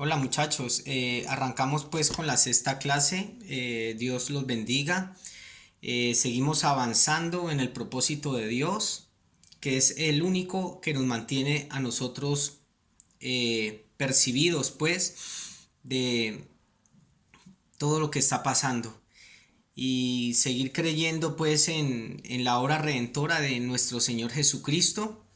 Hola muchachos, arrancamos pues con la sexta clase. Dios los bendiga. Seguimos avanzando en el propósito de Dios, que es el único que nos mantiene a nosotros percibidos pues de todo lo que está pasando y seguir creyendo pues en la obra redentora de nuestro Señor Jesucristo,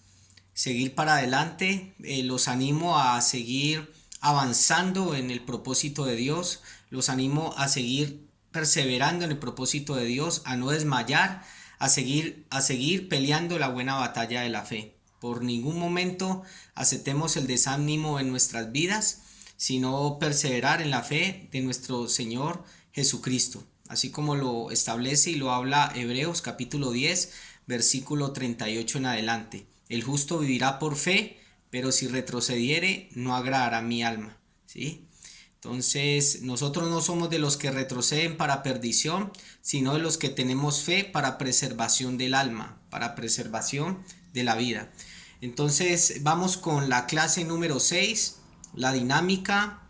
seguir para adelante. Los animo a seguir avanzando en el propósito de Dios, los animo a seguir perseverando en el propósito de Dios, a no desmayar, a seguir peleando la buena batalla de la fe. Por ningún momento aceptemos el desánimo en nuestras vidas, sino perseverar en la fe de nuestro Señor Jesucristo, así como lo establece y lo habla Hebreos capítulo 10, versículo 38 en adelante. El justo vivirá por fe, pero si retrocediere, no agradará mi alma. ¿Sí? Entonces, nosotros no somos de los que retroceden para perdición, sino de los que tenemos fe para preservación del alma, para preservación de la vida. Entonces, vamos con la clase número 6, la dinámica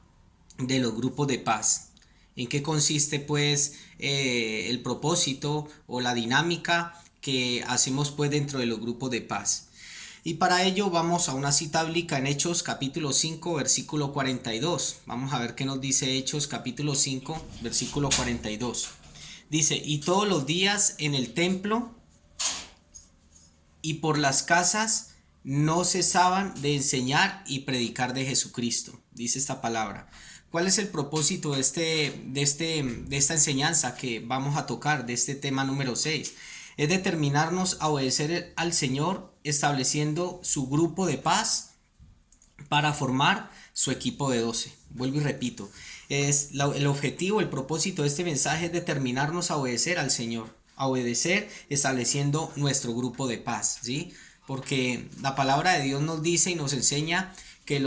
de los grupos de paz. ¿En qué consiste pues el propósito o la dinámica que hacemos pues dentro de los grupos de paz? Y para ello vamos a una cita bíblica en Hechos capítulo 5 versículo 42. Vamos a ver qué nos dice Hechos capítulo 5 versículo 42. Dice: y todos los días en el templo y por las casas no cesaban de enseñar y predicar de Jesucristo. Dice esta palabra. ¿Cuál es el propósito de esta enseñanza que vamos a tocar, de este tema número 6? Es determinarnos a obedecer al Señor, estableciendo su grupo de paz para formar su equipo de 12. Vuelvo y repito, el objetivo, el propósito de este mensaje es determinarnos a obedecer al Señor, a obedecer estableciendo nuestro grupo de paz, ¿sí? Porque la palabra de Dios nos dice y nos enseña que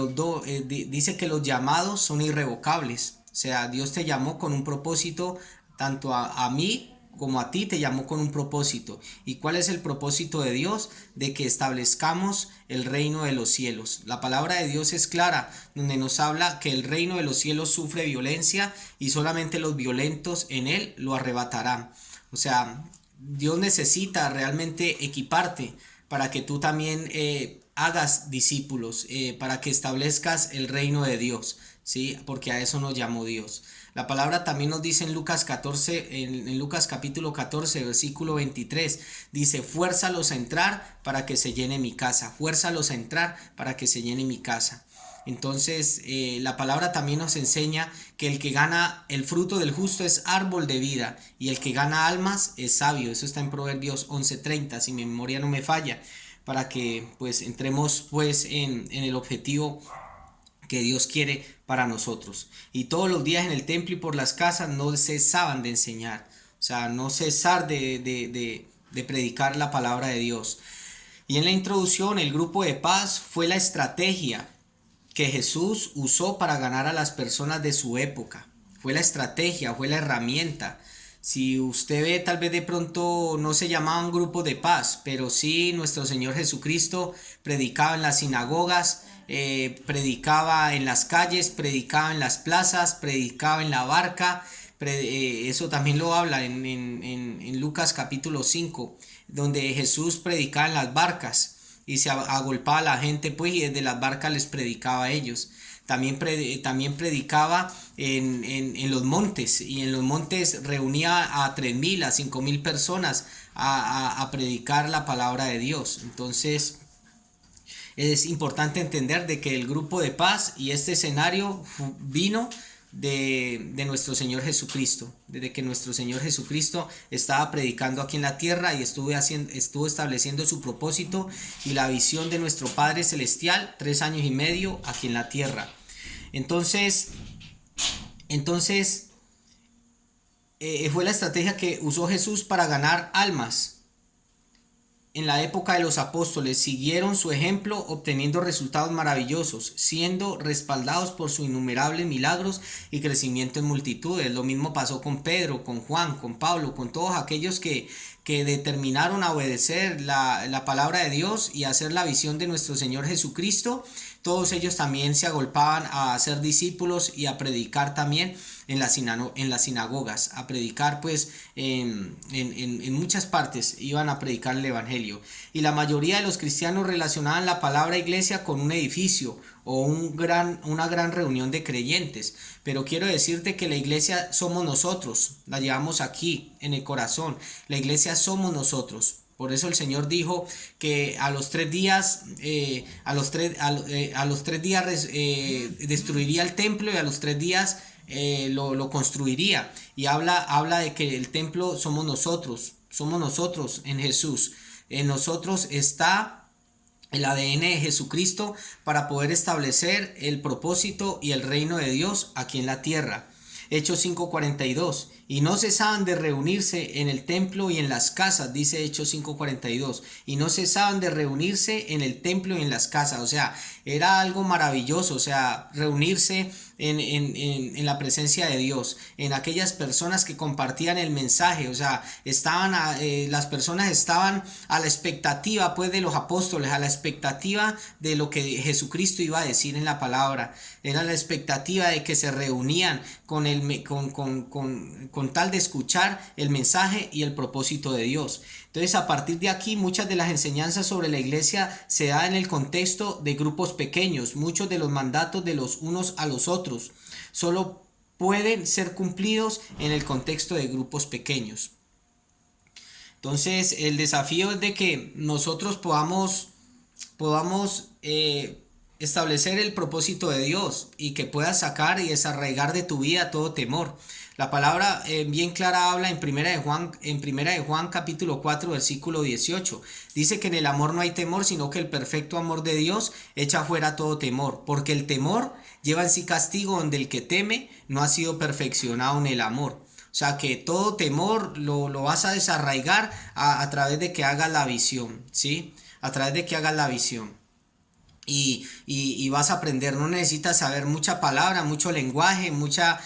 dice que los llamados son irrevocables. O sea, Dios te llamó con un propósito, tanto a mí como a ti te llamó con un propósito. ¿Y cuál es el propósito de Dios? De que establezcamos el reino de los cielos. La palabra de Dios es clara, donde nos habla que el reino de los cielos sufre violencia y solamente los violentos en él lo arrebatarán. O sea, Dios necesita realmente equiparte para que tú también hagas discípulos, para que establezcas el reino de Dios, ¿sí? Porque a eso nos llamó Dios. La palabra también nos dice en Lucas 14, en Lucas capítulo 14, versículo 23, dice: fuérzalos a entrar para que se llene mi casa, fuérzalos a entrar para que se llene mi casa. Entonces la palabra también nos enseña que el que gana el fruto del justo es árbol de vida, y el que gana almas es sabio. Eso está en Proverbios 11:30, si mi memoria no me falla, para que pues entremos pues en el objetivo que Dios quiere para nosotros. Y todos los días en el templo y por las casas no cesaban de enseñar, o sea, no cesar de predicar la palabra de Dios. Y en la introducción, el grupo de paz fue la estrategia que Jesús usó para ganar a las personas de su época. Fue la estrategia, fue la herramienta. Si usted ve, tal vez de pronto no se llamaban grupos de paz, pero sí nuestro Señor Jesucristo predicaba en las sinagogas, predicaba en las calles, predicaba en las plazas, predicaba en la barca. Eso también lo habla en Lucas capítulo 5, donde Jesús predicaba en las barcas y se agolpaba a la gente pues, y desde las barcas les predicaba a ellos. También predicaba en los montes, y en los montes reunía a 3,000, a 5,000 personas a predicar la palabra de Dios. Entonces es importante entender de que el grupo de paz y este escenario vino de nuestro Señor Jesucristo, desde que nuestro Señor Jesucristo estaba predicando aquí en la tierra y estuvo estableciendo su propósito y la visión de nuestro Padre Celestial 3 años y medio aquí en la tierra. Entonces fue la estrategia que usó Jesús para ganar almas. En la época de los apóstoles siguieron su ejemplo, obteniendo resultados maravillosos, siendo respaldados por sus innumerables milagros y crecimiento en multitudes. Lo mismo pasó con Pedro, con Juan, con Pablo, con todos aquellos que determinaron a obedecer la palabra de Dios y hacer la visión de nuestro Señor Jesucristo. todos ellos también se agolpaban a hacer discípulos y a predicar también en las sinagogas, a predicar pues en muchas partes iban a predicar el evangelio. Y la mayoría de los cristianos relacionaban la palabra iglesia con un edificio o una gran reunión de creyentes. Pero quiero decirte que la iglesia somos nosotros, la llevamos aquí en el corazón. La iglesia somos nosotros. Por eso el Señor dijo que a los 3 días, destruiría el templo y a los 3 días lo construiría. Y habla de que el templo somos nosotros en Jesús. En nosotros está el ADN de Jesucristo para poder establecer el propósito y el reino de Dios aquí en la tierra. Hechos 5:42. Y no cesaban de reunirse en el templo y en las casas, dice Hechos 5:42. Y no cesaban de reunirse en el templo y en las casas. O sea, era algo maravilloso, o sea, reunirse en la presencia de Dios, en aquellas personas que compartían el mensaje. O sea, las personas estaban a la expectativa pues de los apóstoles, a la expectativa de lo que Jesucristo iba a decir en la palabra. Era la expectativa de que se reunían con tal de escuchar el mensaje y el propósito de Dios. Entonces, a partir de aquí, muchas de las enseñanzas sobre la iglesia se da en el contexto de grupos pequeños. Muchos de los mandatos de los unos a los otros solo pueden ser cumplidos en el contexto de grupos pequeños. Entonces, el desafío es de que nosotros podamos establecer el propósito de Dios y que puedas sacar y desarraigar de tu vida todo temor. La palabra bien clara habla en primera de Juan capítulo 4 versículo 18. Dice que en el amor no hay temor, sino que el perfecto amor de Dios echa fuera todo temor, porque el temor lleva en sí castigo, donde el que teme no ha sido perfeccionado en el amor. O sea que todo temor lo vas a desarraigar a través de que hagas la visión, ¿sí? A través de que hagas la visión. Y vas a aprender. No necesitas saber mucha palabra, mucho lenguaje, mucho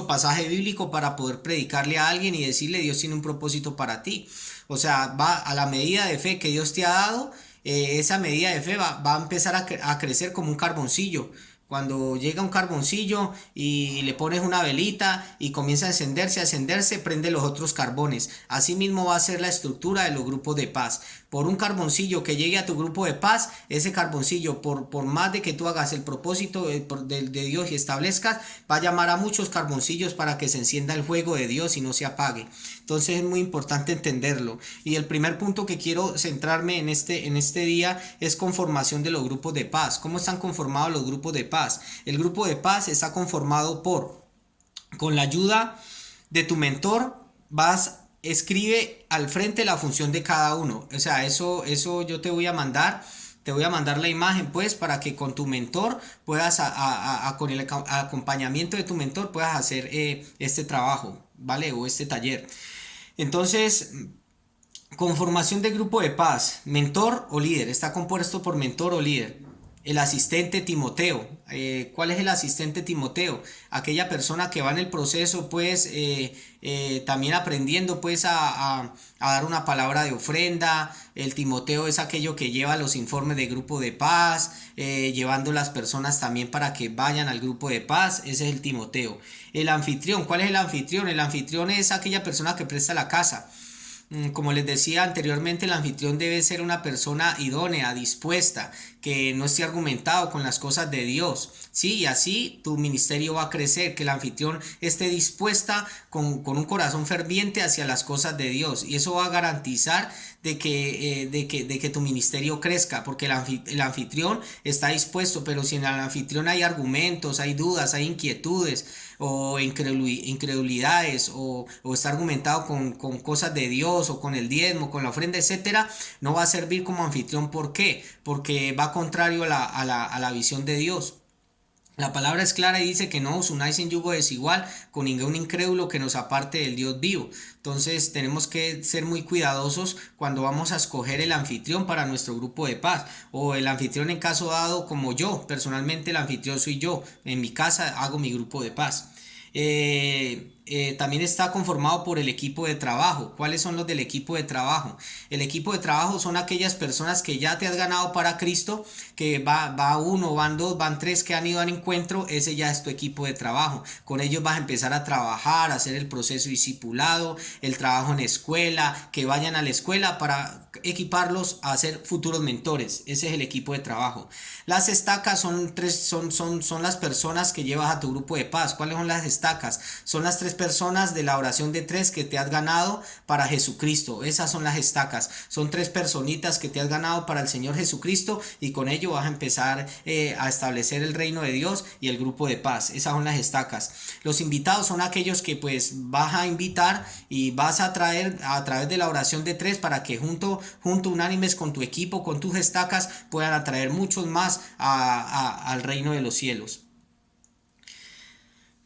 pasaje bíblico para poder predicarle a alguien y decirle: Dios tiene un propósito para ti. O sea, va a la medida de fe que Dios te ha dado. Esa medida de fe va a empezar a crecer como un carboncillo. Cuando llega un carboncillo y le pones una velita y comienza a encenderse, prende los otros carbones. Así mismo va a ser la estructura de los grupos de paz. Por un carboncillo que llegue a tu grupo de paz, ese carboncillo, por más de que tú hagas el propósito de Dios y establezcas, va a llamar a muchos carboncillos para que se encienda el fuego de Dios y no se apague. Entonces es muy importante entenderlo. Y el primer punto que quiero centrarme en este día es conformación de los grupos de paz. ¿Cómo están conformados los grupos de paz? El grupo de paz está conformado con la ayuda de tu mentor, escribe al frente la función de cada uno. O sea, eso yo te voy a mandar la imagen pues para que con tu mentor puedas, con el acompañamiento de tu mentor puedas hacer este trabajo, ¿vale? O este taller. Entonces, conformación de grupo de paz, mentor o líder, está compuesto por mentor o líder. El asistente Timoteo. ¿Cuál es el asistente Timoteo? Aquella persona que va en el proceso pues también aprendiendo pues a dar una palabra de ofrenda. El Timoteo es aquello que lleva los informes de grupo de paz, llevando las personas también para que vayan al grupo de paz. Ese es el Timoteo. El anfitrión. ¿Cuál es el anfitrión? El anfitrión es aquella persona que presta la casa. Como les decía anteriormente, el anfitrión debe ser una persona idónea, dispuesta, que no esté argumentado con las cosas de Dios, ¿sí? Y así tu ministerio va a crecer, que el anfitrión esté dispuesta con un corazón ferviente hacia las cosas de Dios, y eso va a garantizar de que tu ministerio crezca, porque el anfitrión está dispuesto. Pero si en el anfitrión hay argumentos, hay dudas, hay inquietudes o incredulidades o está argumentado con cosas de Dios o con el diezmo, con la ofrenda, etcétera, no va a servir como anfitrión. ¿Por qué? Porque va contrario a la visión de Dios. La palabra es clara y dice que no os unáis en yugo desigual con ningún incrédulo que nos aparte del Dios vivo. Entonces tenemos que ser muy cuidadosos cuando vamos a escoger el anfitrión para nuestro grupo de paz, o el anfitrión en caso dado como yo. Personalmente el anfitrión soy yo. En mi casa hago mi grupo de paz. también está conformado por el equipo de trabajo. ¿Cuáles son los del equipo de trabajo? El equipo de trabajo son aquellas personas que ya te has ganado para Cristo, que va uno, van dos, van tres que han ido al encuentro. Ese ya es tu equipo de trabajo. Con ellos vas a empezar a trabajar, a hacer el proceso discipulado, el trabajo en escuela, que vayan a la escuela para equiparlos a ser futuros mentores. Ese es el equipo de trabajo. Las estacas son las personas que llevas a tu grupo de paz. ¿Cuáles son las estacas? Son las tres personas de la oración de tres que te has ganado para Jesucristo. Esas son las estacas. Son tres personitas que te has ganado para el Señor Jesucristo, y con ello vas a empezar a establecer el reino de Dios y el grupo de paz. Esas son las estacas. Los invitados son aquellos que pues vas a invitar y vas a traer a través de la oración de tres, para que junto unánimes con tu equipo, con tus estacas, puedan atraer muchos más al reino de los cielos.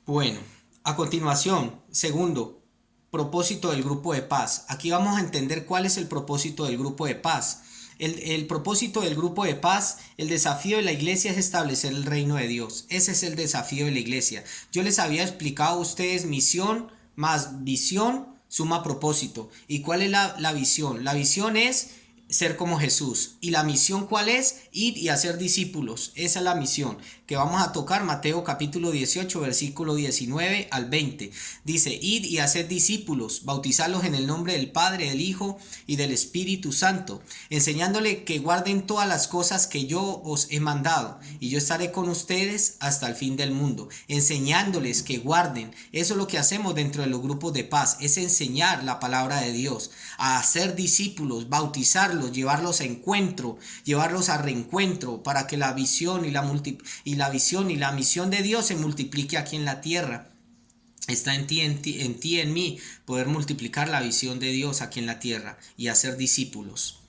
Bueno, a continuación, segundo, propósito del grupo de paz. Aquí vamos a entender cuál es el propósito del grupo de paz. El propósito del grupo de paz, el desafío de la iglesia es establecer el reino de Dios. Ese es el desafío de la iglesia. Yo les había explicado a ustedes misión más visión suma propósito. ¿Y cuál es la visión? La visión es ser como Jesús. ¿Y la misión cuál es? Ir y hacer discípulos. Esa es la misión que vamos a tocar. Mateo capítulo 18, versículo 19 al 20. Dice: id y haced discípulos, bautizarlos en el nombre del Padre, del Hijo y del Espíritu Santo, enseñándole que guarden todas las cosas que yo os he mandado, y yo estaré con ustedes hasta el fin del mundo. Enseñándoles que guarden. Eso es lo que hacemos dentro de los grupos de paz, es enseñar la palabra de Dios, a hacer discípulos, bautizarlos, llevarlos a encuentro, llevarlos a reencuentro, para que la visión y la misión de Dios se multiplique aquí en la tierra. Está en ti, en mí, poder multiplicar la visión de Dios aquí en la tierra y hacer discípulos.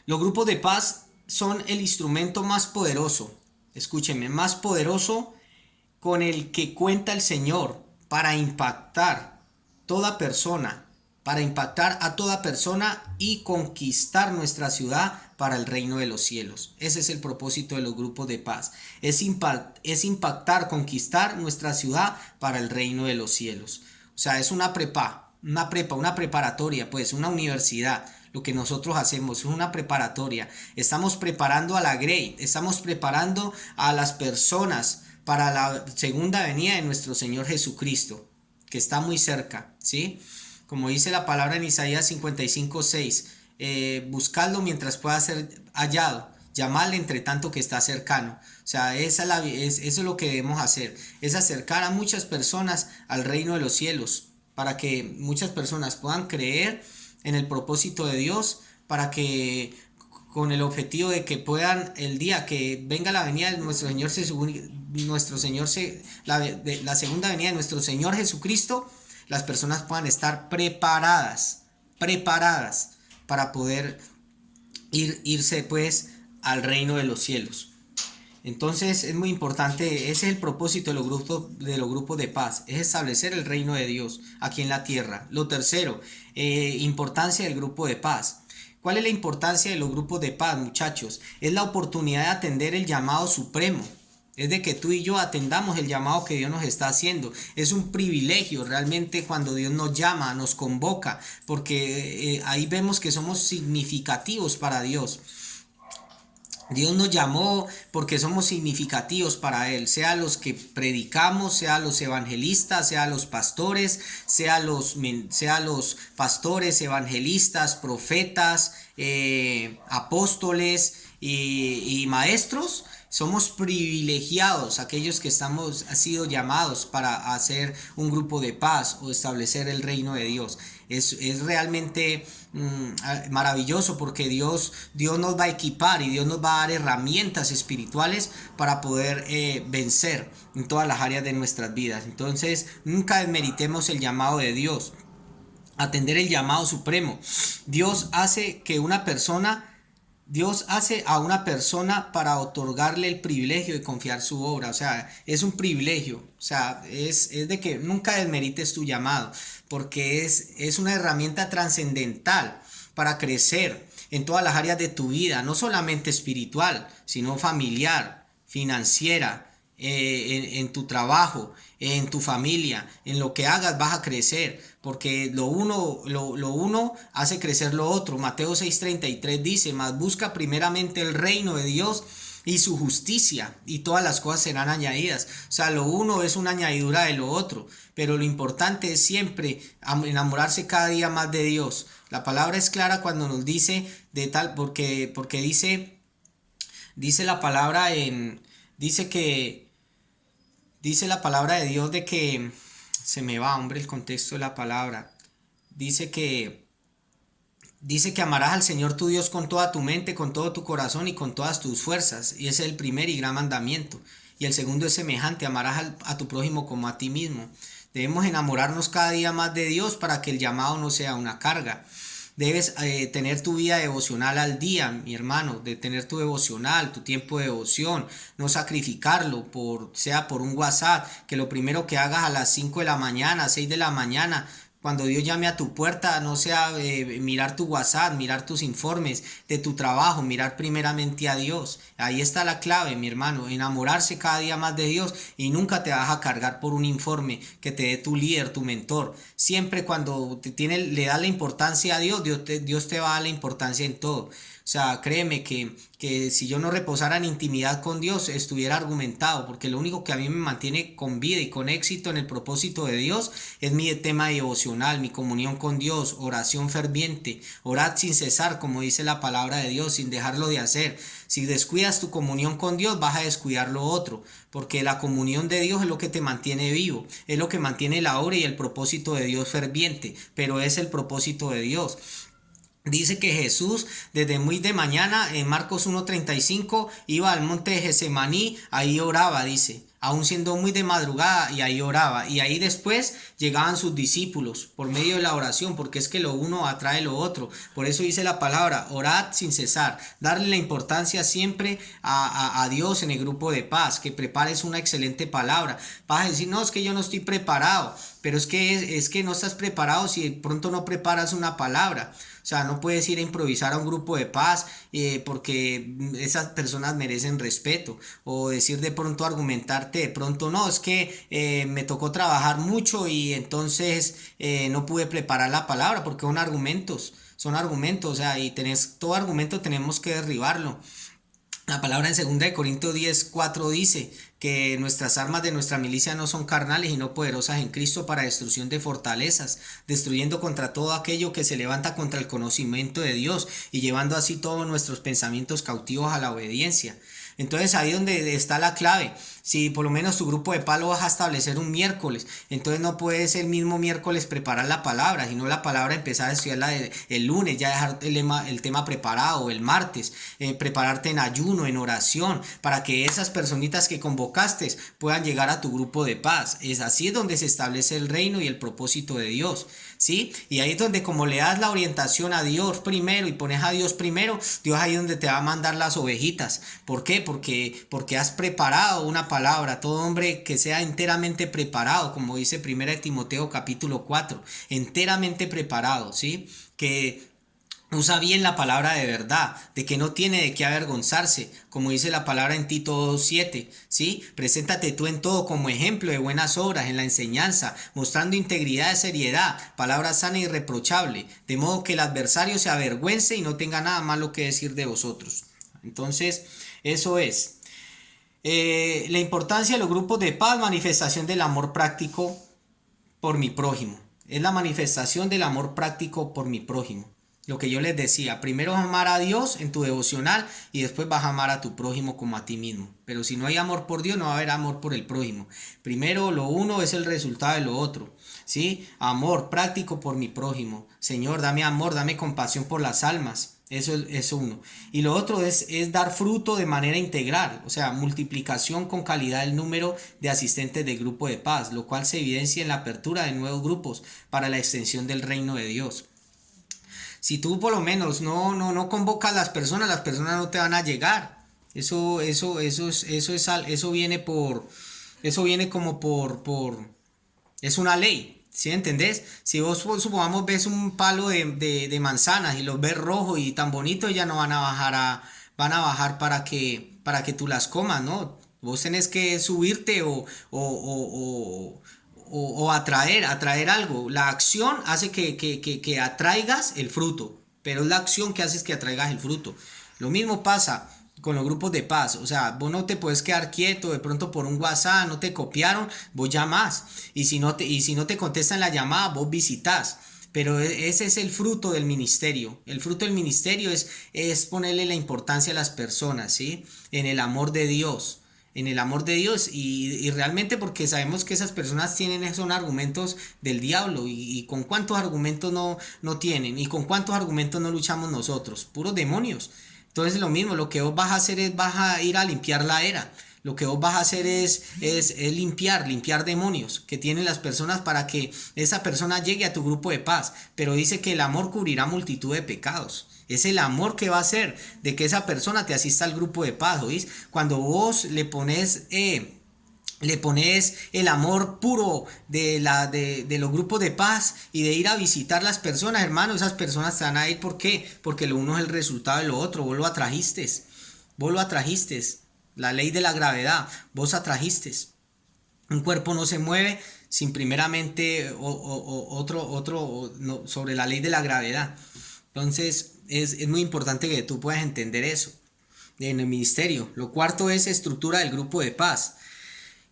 Los grupos de paz son el instrumento más poderoso, escúchenme, más poderoso con el que cuenta el Señor para impactar a toda persona y conquistar nuestra ciudad para el reino de los cielos. Ese es el propósito de los grupos de paz. Es impactar, conquistar nuestra ciudad para el reino de los cielos. O sea, es una preparatoria, pues, una universidad. Lo que nosotros hacemos es una preparatoria. Estamos preparando a la grey, estamos preparando a las personas para la segunda venida de nuestro Señor Jesucristo, que está muy cerca, ¿sí? Como dice la palabra en Isaías 55:6, buscadlo mientras pueda ser hallado, llamadle entre tanto que está cercano. O sea, eso es lo que debemos hacer, es acercar a muchas personas al reino de los cielos, para que muchas personas puedan creer en el propósito de Dios, para que con el objetivo de que puedan, el día que venga la venida de la segunda venida de nuestro Señor Jesucristo, las personas puedan estar preparadas para poder irse pues al reino de los cielos. Entonces es muy importante, ese es el propósito de los grupos de paz, es establecer el reino de Dios aquí en la tierra. Lo tercero, importancia del grupo de paz. ¿Cuál es la importancia de los grupos de paz, muchachos? Es la oportunidad de atender el llamado supremo. Es de que tú y yo atendamos el llamado que Dios nos está haciendo. Es un privilegio realmente cuando Dios nos llama, nos convoca, porque ahí vemos que somos significativos para Dios. Dios nos llamó porque somos significativos para Él, sea los que predicamos, sea los evangelistas, sea los pastores, sea los pastores, evangelistas, profetas, apóstoles y maestros. Somos privilegiados aquellos que han sido llamados para hacer un grupo de paz o establecer el reino de Dios. Es realmente maravilloso, porque Dios nos va a equipar y Dios nos va a dar herramientas espirituales para poder vencer en todas las áreas de nuestras vidas. Entonces, nunca desmeritemos el llamado de Dios. Atender el llamado supremo. Dios hace a una persona para otorgarle el privilegio de confiar su obra. O sea, es un privilegio. O sea, es de que nunca desmerites tu llamado, porque es una herramienta trascendental para crecer en todas las áreas de tu vida, no solamente espiritual, sino familiar, financiera, en tu trabajo, en tu familia, en lo que hagas vas a crecer, porque lo uno hace crecer lo otro. Mateo 6:33 dice, mas busca primeramente el reino de Dios y su justicia, y todas las cosas serán añadidas. O sea, lo uno es una añadidura de lo otro, pero lo importante es siempre enamorarse cada día más de Dios. La palabra es clara cuando nos dice de tal, porque dice la palabra dice la palabra de Dios de que, se me va, hombre, el contexto de la palabra. Dice que Dice que amarás al Señor tu Dios con toda tu mente, con todo tu corazón y con todas tus fuerzas. Y ese es el primer y gran mandamiento. Y el segundo es semejante, amarás a tu prójimo como a ti mismo. Debemos enamorarnos cada día más de Dios para que el llamado no sea una carga. Debes tener tu vida devocional al día, mi hermano, de tener tu devocional, tu tiempo de devoción, no sacrificarlo sea por un WhatsApp, que lo primero que hagas a las 5 de la mañana, 6 de la mañana, cuando Dios llame a tu puerta, no sea mirar tu WhatsApp, mirar tus informes de tu trabajo, mirar primeramente a Dios. Ahí está la clave, mi hermano, enamorarse cada día más de Dios, y nunca te vas a cargar por un informe que te dé tu líder, tu mentor. Siempre cuando le das la importancia a Dios, Dios te va a dar la importancia en todo. O sea, créeme que si yo no reposara en intimidad con Dios, estuviera argumentado, porque lo único que a mí me mantiene con vida y con éxito en el propósito de Dios es mi tema devocional, mi comunión con Dios, oración ferviente, orad sin cesar, como dice la palabra de Dios, sin dejarlo de hacer. Si descuidas tu comunión con Dios, vas a descuidar lo otro, porque la comunión de Dios es lo que te mantiene vivo, es lo que mantiene la obra y el propósito de Dios ferviente, pero es el propósito de Dios. Dice que Jesús desde muy de mañana en Marcos 1:35 iba al monte de Getsemaní, ahí oraba, dice, aún siendo muy de madrugada, y ahí oraba. Y ahí después llegaban sus discípulos por medio de la oración, porque es que lo uno atrae lo otro. Por eso dice la palabra, orad sin cesar, darle la importancia siempre a Dios en el grupo de paz, que prepares una excelente palabra. Vas a decir, no, es que yo no estoy preparado, pero es que no estás preparado si de pronto no preparas una palabra. O sea, no puedes ir a improvisar a un grupo de paz porque esas personas merecen respeto. O decir de pronto, argumentarte de pronto, no, es que me tocó trabajar mucho y entonces no pude preparar la palabra, porque son argumentos, o sea, y todo argumento tenemos que derribarlo. La palabra en 2 Corintios 10:4 dice que nuestras armas de nuestra milicia no son carnales y no poderosas en Cristo para destrucción de fortalezas, destruyendo contra todo aquello que se levanta contra el conocimiento de Dios y llevando así todos nuestros pensamientos cautivos a la obediencia. Entonces ahí donde está la clave. Si por lo menos tu grupo de paz lo vas a establecer un miércoles, entonces no puedes el mismo miércoles preparar la palabra, sino la palabra empezar a estudiarla el lunes, ya dejar el tema preparado, el martes, prepararte en ayuno, en oración, para que esas personitas que convocaste puedan llegar a tu grupo de paz. Es así donde se establece el reino y el propósito de Dios. ¿Sí? Y ahí es donde, como le das la orientación a Dios primero y pones a Dios primero, Dios ahí es donde te va a mandar las ovejitas. ¿Por qué? Porque has preparado una palabra. Todo hombre que sea enteramente preparado, como dice 1 Timoteo capítulo 4, enteramente preparado, ¿sí? Que usa bien la palabra de verdad, de que no tiene de qué avergonzarse, como dice la palabra en Tito 2:7, ¿sí? Preséntate tú en todo como ejemplo de buenas obras, en la enseñanza, mostrando integridad y seriedad, palabra sana y irreprochable, de modo que el adversario se avergüence y no tenga nada malo que decir de vosotros. Entonces, eso es. La importancia de los grupos de paz, manifestación del amor práctico por mi prójimo. Es la manifestación del amor práctico por mi prójimo. Lo que yo les decía, primero vas a amar a Dios en tu devocional y después vas a amar a tu prójimo como a ti mismo. Pero si no hay amor por Dios, no va a haber amor por el prójimo. Primero lo uno es el resultado de lo otro, ¿sí? Amor práctico por mi prójimo. Señor, dame amor, dame compasión por las almas. Eso es uno. Y lo otro es dar fruto de manera integral, o sea, multiplicación con calidad del número de asistentes del grupo de paz, lo cual se evidencia en la apertura de nuevos grupos para la extensión del reino de Dios. Si tú por lo menos no convocas a las personas no te van a llegar. Eso viene como es una ley. ¿Sí entendés? Si vos supongamos ves un palo de manzanas y los ves rojo y tan bonito, ya no van a bajar para que tú las comas, ¿no? Vos tenés que subirte o atraer algo. La acción hace que atraigas el fruto, pero es la acción que hace que atraigas el fruto. Lo mismo pasa con los grupos de paz. O sea, vos no te puedes quedar quieto, de pronto por un WhatsApp no te copiaron, vos llamás. Y si no te contestan la llamada, vos visitas. Pero ese es el fruto del ministerio. El fruto del ministerio es ponerle la importancia a las personas, ¿sí? En el amor de Dios. En el amor de Dios y realmente porque sabemos que esas personas son argumentos del diablo y con cuántos argumentos no tienen y con cuántos argumentos no luchamos nosotros, puros demonios. Entonces lo mismo, lo que vos vas a hacer es vas a ir a limpiar la era. Lo que vos vas a hacer es limpiar demonios que tienen las personas para que esa persona llegue a tu grupo de paz. Pero dice que el amor cubrirá multitud de pecados. Es el amor que va a hacer de que esa persona te asista al grupo de paz, ¿oís? Cuando vos le pones el amor puro de los grupos de paz y de ir a visitar las personas, hermano, esas personas te van a ir. ¿Por qué? Porque lo uno es el resultado de lo otro. Vos lo atrajiste. Vos lo atrajiste. La ley de la gravedad. Vos atrajiste. Un cuerpo no se mueve sin primeramente sobre la ley de la gravedad. Entonces es muy importante que tú puedas entender eso en el ministerio. Lo cuarto es estructura del grupo de paz.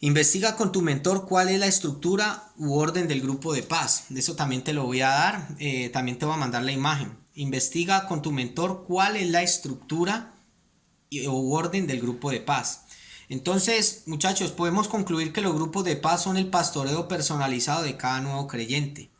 Investiga con tu mentor cuál es la estructura u orden del grupo de paz. De eso también te lo voy a dar. También te voy a mandar la imagen. Investiga con tu mentor cuál es la estructura u orden del grupo de paz. Entonces, muchachos, podemos concluir que los grupos de paz son el pastoreo personalizado de cada nuevo creyente.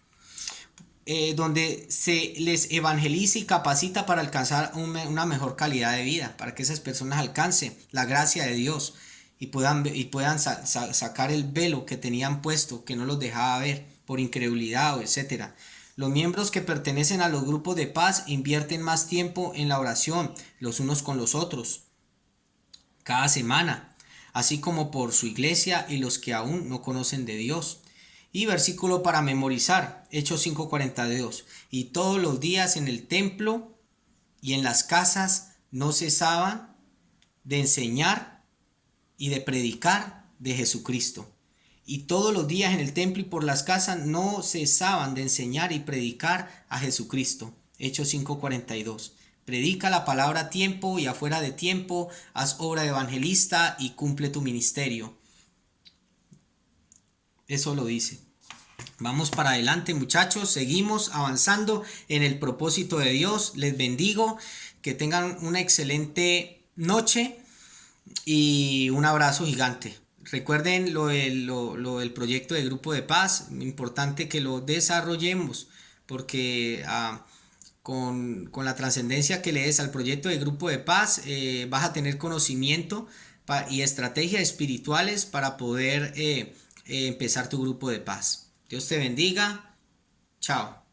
Donde se les evangeliza y capacita para alcanzar una mejor calidad de vida, para que esas personas alcancen la gracia de Dios y puedan sacar el velo que tenían puesto, que no los dejaba ver por incredulidad o etcétera. Los miembros que pertenecen a los grupos de paz invierten más tiempo en la oración los unos con los otros cada semana, así como por su iglesia y los que aún no conocen de Dios. Y versículo para memorizar, Hechos 5:42. Y todos los días en el templo y en las casas no cesaban de enseñar y de predicar de Jesucristo. Y todos los días en el templo y por las casas no cesaban de enseñar y predicar a Jesucristo. Hechos 5:42. Predica la palabra a tiempo y afuera de tiempo, haz obra de evangelista y cumple tu ministerio. Eso lo dice. Vamos para adelante, muchachos, seguimos avanzando en el propósito de Dios. Les bendigo, que tengan una excelente noche y un abrazo gigante. Recuerden lo del proyecto de grupo de paz, importante que lo desarrollemos porque con la trascendencia que le des al proyecto de grupo de paz vas a tener conocimiento y estrategias espirituales para poder empezar tu grupo de paz. Dios te bendiga. Chao.